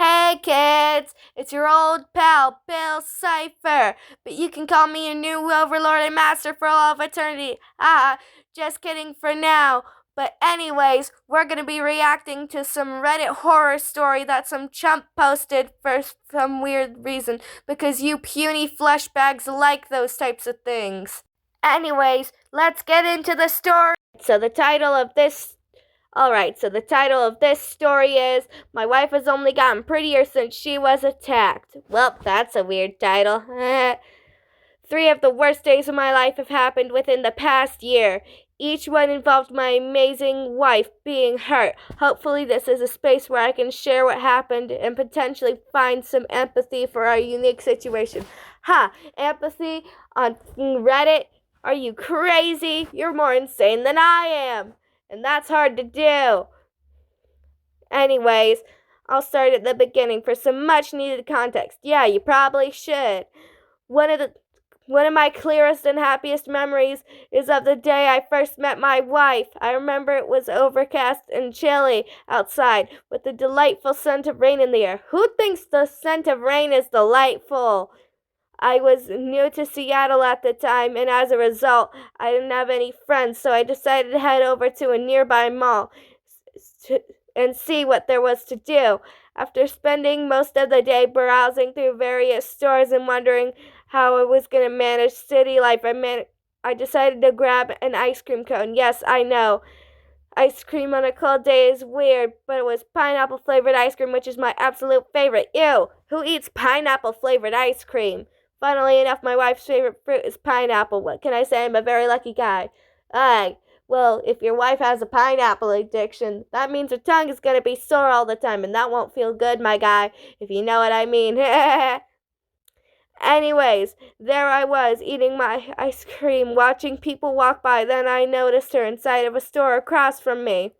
Hey kids, it's your old pal, Bill Cipher, but you can call me your new overlord and master for all of eternity. Just kidding for now. But anyways, we're gonna be reacting to some Reddit horror story that some chump posted for some weird reason, because you puny fleshbags like those types of things. Anyways, let's get into the story. So the title of this story is My Wife Has Only Gotten Prettier Since She Was Attacked. Well, that's a weird title. 3 of the worst days of my life have happened within the past year. Each one involved my amazing wife being hurt. Hopefully this is a space where I can share what happened and potentially find some empathy for our unique situation. Empathy on Reddit? Are you crazy? You're more insane than I am. And that's hard to do. Anyways, I'll start at the beginning for some much needed context. Yeah, you probably should. One of my clearest and happiest memories is of the day I first met my wife. I remember it was overcast and chilly outside with the delightful scent of rain in the air. Who thinks the scent of rain is delightful? I was new to Seattle at the time, and as a result, I didn't have any friends, so I decided to head over to a nearby mall and see what there was to do. After spending most of the day browsing through various stores and wondering how I was going to manage city life, I decided to grab an ice cream cone. Yes, I know. Ice cream on a cold day is weird, but it was pineapple-flavored ice cream, which is my absolute favorite. Ew, who eats pineapple-flavored ice cream? Funnily enough, my wife's favorite fruit is pineapple. What can I say? I'm a very lucky guy. Well, if your wife has a pineapple addiction, that means her tongue is going to be sore all the time, and that won't feel good, my guy, if you know what I mean. Anyways, there I was, eating my ice cream, watching people walk by. Then I noticed her inside of a store across from me.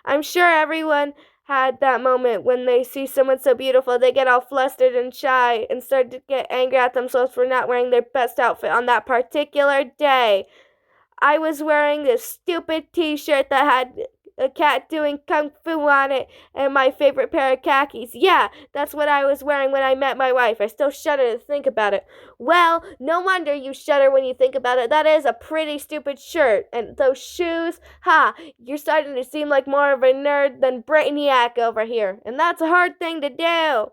I'm sure everyone had that moment when they see someone so beautiful, they get all flustered and shy and start to get angry at themselves for not wearing their best outfit on that particular day. I was wearing this stupid t-shirt that had a cat doing kung fu on it and my favorite pair of khakis. Yeah, that's what I was wearing when I met my wife. I still shudder to think about it. Well, no wonder you shudder when you think about it. That is a pretty stupid shirt. And those shoes, you're starting to seem like more of a nerd than Brainiac over here. And that's a hard thing to do.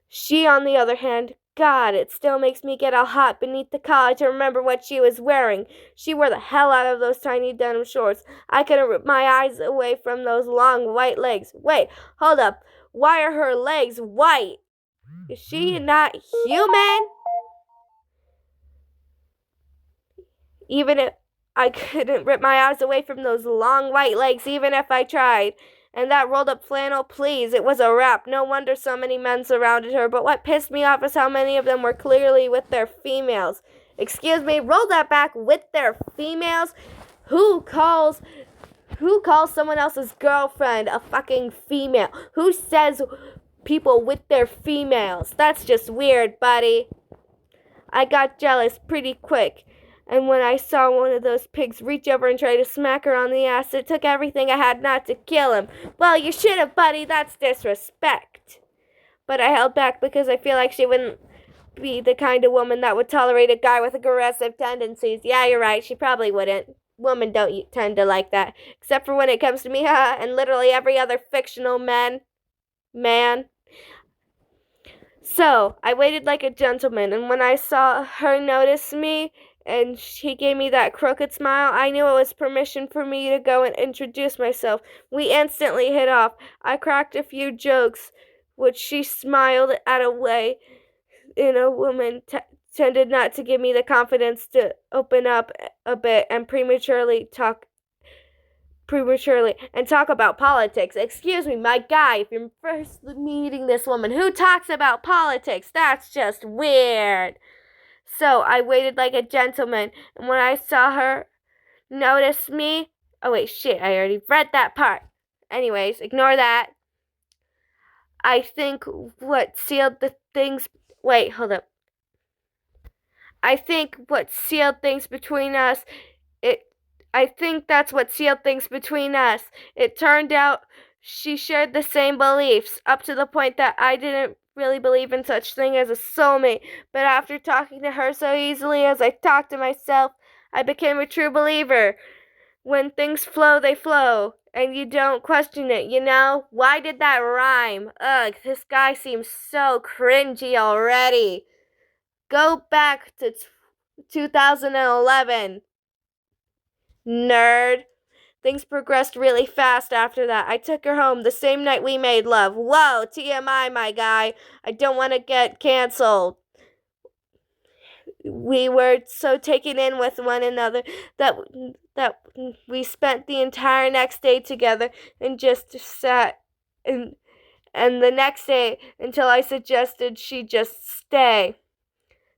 She, on the other hand, God, it still makes me get all hot beneath the collar to remember what she was wearing. She wore the hell out of those tiny denim shorts. I couldn't rip my eyes away from those long white legs. Wait, hold up. Why are her legs white? Is she not human? Even if I couldn't rip my eyes away from those long white legs, even if I tried. And that rolled up flannel, please. It was a wrap. No wonder so many men surrounded her. But what pissed me off is how many of them were clearly with their females. Excuse me, roll that back, with their females? Who calls someone else's girlfriend a fucking female? Who says people with their females? That's just weird, buddy. I got jealous pretty quick. And when I saw one of those pigs reach over and try to smack her on the ass, it took everything I had not to kill him. Well, you should have, buddy. That's disrespect. But I held back because I feel like she wouldn't be the kind of woman that would tolerate a guy with aggressive tendencies. Yeah, you're right. She probably wouldn't. Women don't tend to like that. Except for when it comes to me, and literally every other fictional man. So, I waited like a gentleman, and when I saw her notice me, and she gave me that crooked smile, I knew it was permission for me to go and introduce myself. We instantly hit off. I cracked a few jokes, which she smiled at a way in a woman tended not to give me the confidence to open up a bit and talk about politics. Excuse me, my guy, if you're first meeting this woman, who talks about politics? That's just weird. So I waited like a gentleman, and when I saw her notice me, oh wait, shit, I already read that part. Anyways, ignore that. I think what sealed the things, wait, hold up. I think what sealed things between us, I think that's what sealed things between us. It turned out She shared the same beliefs, up to the point that I didn't really believe in such thing as a soulmate. But after talking to her so easily as I talked to myself, I became a true believer. When things flow, they flow, and you don't question it, you know? Why did that rhyme? Ugh, this guy seems so cringy already. Go back to 2011. Nerd. Things progressed really fast after that. I took her home the same night we made love. Whoa, TMI, my guy. I don't want to get canceled. We were so taken in with one another that that we spent the entire next day together and just sat and the next day until I suggested she just stay.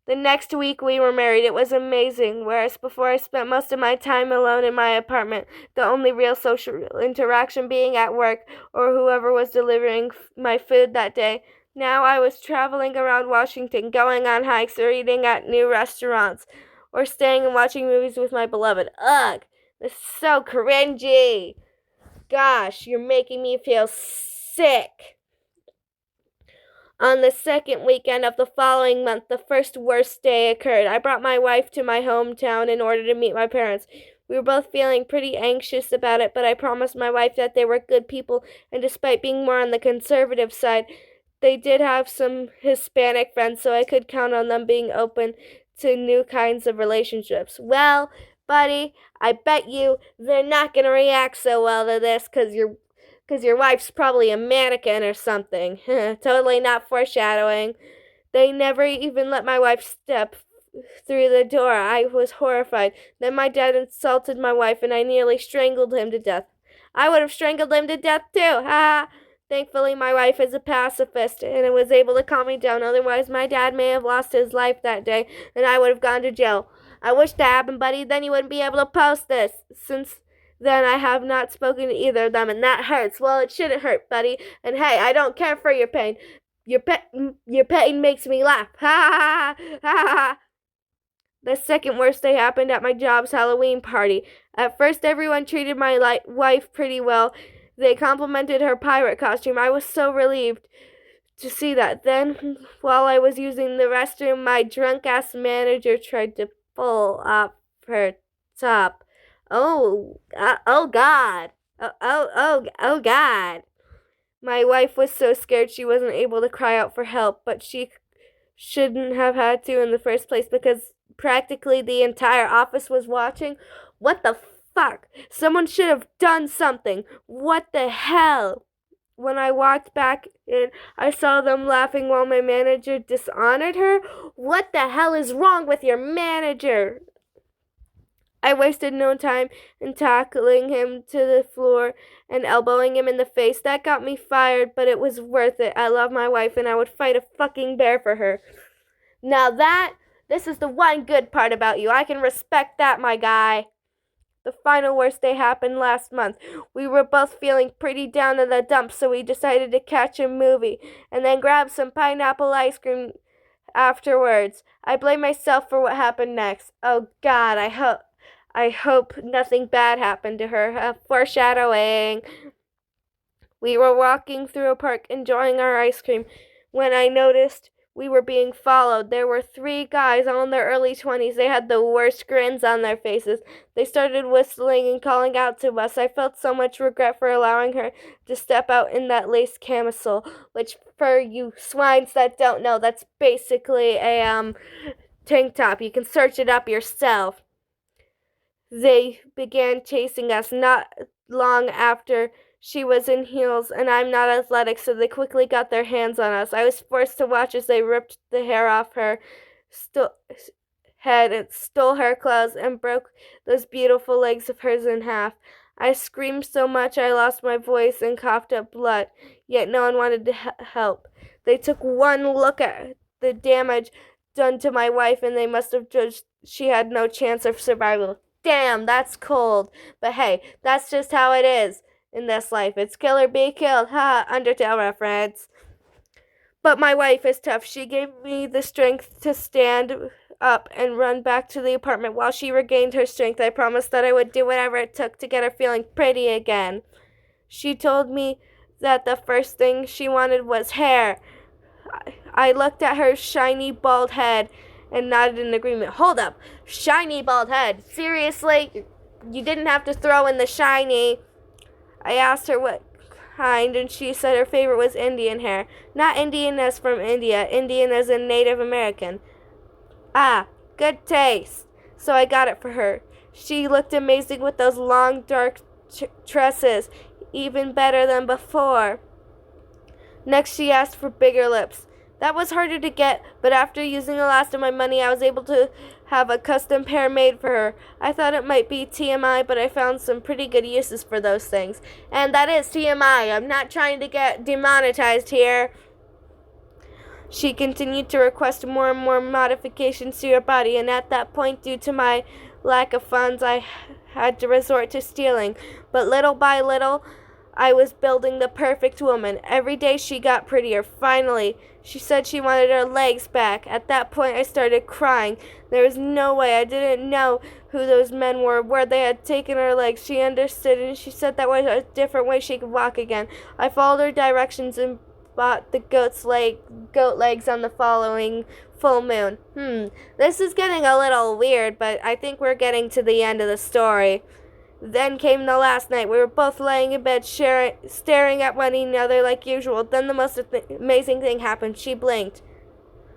The next week we were married. It was amazing. Whereas before I spent most of my time alone in my apartment, the only real social interaction being at work or whoever was delivering my food that day. Now I was traveling around Washington, going on hikes or eating at new restaurants or staying and watching movies with my beloved. Ugh, this is so cringy. Gosh, you're making me feel sick. On the second weekend of the following month, the first worst day occurred. I brought my wife to my hometown in order to meet my parents. We were both feeling pretty anxious about it, but I promised my wife that they were good people, and despite being more on the conservative side, they did have some Hispanic friends, so I could count on them being open to new kinds of relationships. Well, buddy, I bet you they're not going to react so well to this because your wife's probably a mannequin or something. Totally not foreshadowing. They never even let my wife step through the door. I was horrified. Then my dad insulted my wife and I nearly strangled him to death. I would have strangled him to death too. Ha ha. Thankfully, my wife is a pacifist and was able to calm me down. Otherwise, my dad may have lost his life that day and I would have gone to jail. I wish that happened, buddy. Then you wouldn't be able to post this. Since then, I have not spoken to either of them, and that hurts. Well, it shouldn't hurt, buddy. And hey, I don't care for your pain. Your pain makes me laugh. Ha ha ha ha ha. The second worst day happened at my job's Halloween party. At first, everyone treated my wife pretty well. They complimented her pirate costume. I was so relieved to see that. Then, while I was using the restroom, my drunk-ass manager tried to pull up her top. Oh God. Oh God. My wife was so scared she wasn't able to cry out for help, but she shouldn't have had to in the first place because practically the entire office was watching. What the fuck? Someone should have done something. What the hell? When I walked back in, I saw them laughing while my manager dishonored her. What the hell is wrong with your manager? I wasted no time in tackling him to the floor and elbowing him in the face. That got me fired, but it was worth it. I love my wife and I would fight a fucking bear for her. Now this is the one good part about you. I can respect that, my guy. The final worst day happened last month. We were both feeling pretty down in the dumps, so we decided to catch a movie and then grab some pineapple ice cream afterwards. I blame myself for what happened next. Oh God, I hope nothing bad happened to her. Foreshadowing. We were walking through a park enjoying our ice cream when I noticed we were being followed. There were 3 guys all in their early 20s. They had the worst grins on their faces. They started whistling and calling out to us. I felt so much regret for allowing her to step out in that lace camisole, which for you swines that don't know, that's basically a tank top. You can search it up yourself. They began chasing us not long after. She was in heels, and I'm not athletic, so they quickly got their hands on us. I was forced to watch as they ripped the hair off her head and stole her clothes and broke those beautiful legs of hers in half. I screamed so much I lost my voice and coughed up blood, yet no one wanted to help. They took one look at the damage done to my wife, and they must have judged she had no chance of survival. Damn, that's cold. But hey, that's just how it is in this life. It's kill or be killed. Ha, Undertale reference. But my wife is tough. She gave me the strength to stand up and run back to the apartment. While she regained her strength, I promised that I would do whatever it took to get her feeling pretty again. She told me that the first thing she wanted was hair. I looked at her shiny bald head and nodded in agreement. Hold up. Shiny bald head. Seriously? You didn't have to throw in the shiny. I asked her what kind, and she said her favorite was Indian hair. Not Indian as from India, Indian as in Native American. Ah, good taste. So I got it for her. She looked amazing with those long, dark tresses, even better than before. Next, she asked for bigger lips. That was harder to get, but after using the last of my money, I was able to have a custom pair made for her. I thought it might be TMI, but I found some pretty good uses for those things. And that is TMI. I'm not trying to get demonetized here. She continued to request more and more modifications to her body, and at that point, due to my lack of funds, I had to resort to stealing. But little by little, I was building the perfect woman. Every day she got prettier. Finally, she said she wanted her legs back. At that point, I started crying. There was no way. I didn't know who those men were, where they had taken her legs. She understood, and she said that was a different way she could walk again. I followed her directions and bought the goat legs on the following full moon. This is getting a little weird, but I think we're getting to the end of the story. Then came the last night. We were both laying in bed, staring at one another like usual. Then the most amazing thing happened. She blinked.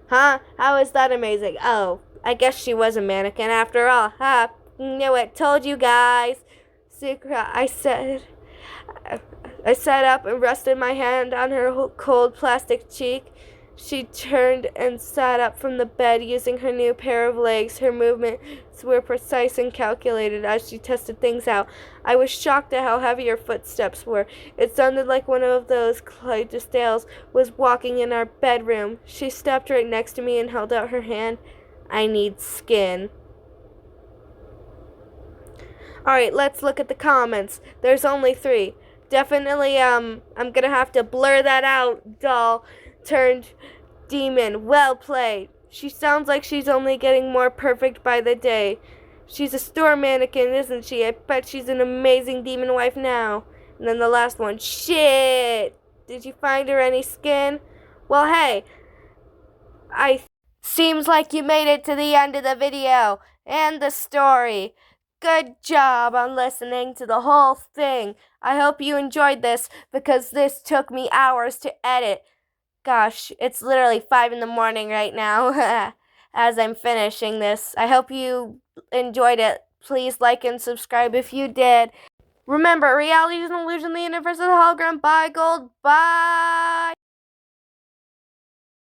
Huh? How is that amazing? Oh, I guess she was a mannequin after all. Ha! Knew it. Told you guys. Secret, I said. I sat up and rested my hand on her cold plastic cheek. She turned and sat up from the bed using her new pair of legs. Her movements were precise and calculated as she tested things out. I was shocked at how heavy her footsteps were. It sounded like one of those Clydesdales was walking in our bedroom. She stepped right next to me and held out her hand. I need skin. Alright, let's look at the comments. There's only 3. Definitely, I'm gonna have to blur that out, doll turned demon. Well played. She sounds like she's only getting more perfect by the day. She's a store mannequin, isn't she? I bet she's an amazing demon wife now. And then the last one. Shit! Did you find her any skin? Well, hey, seems like you made it to the end of the video and the story. Good job on listening to the whole thing. I hope you enjoyed this because this took me hours to edit. Gosh, it's literally 5 in the morning right now as I'm finishing this. I hope you enjoyed it. Please like and subscribe if you did. Remember, reality is an illusion, the universe is a hologram. Bye, gold. Bye.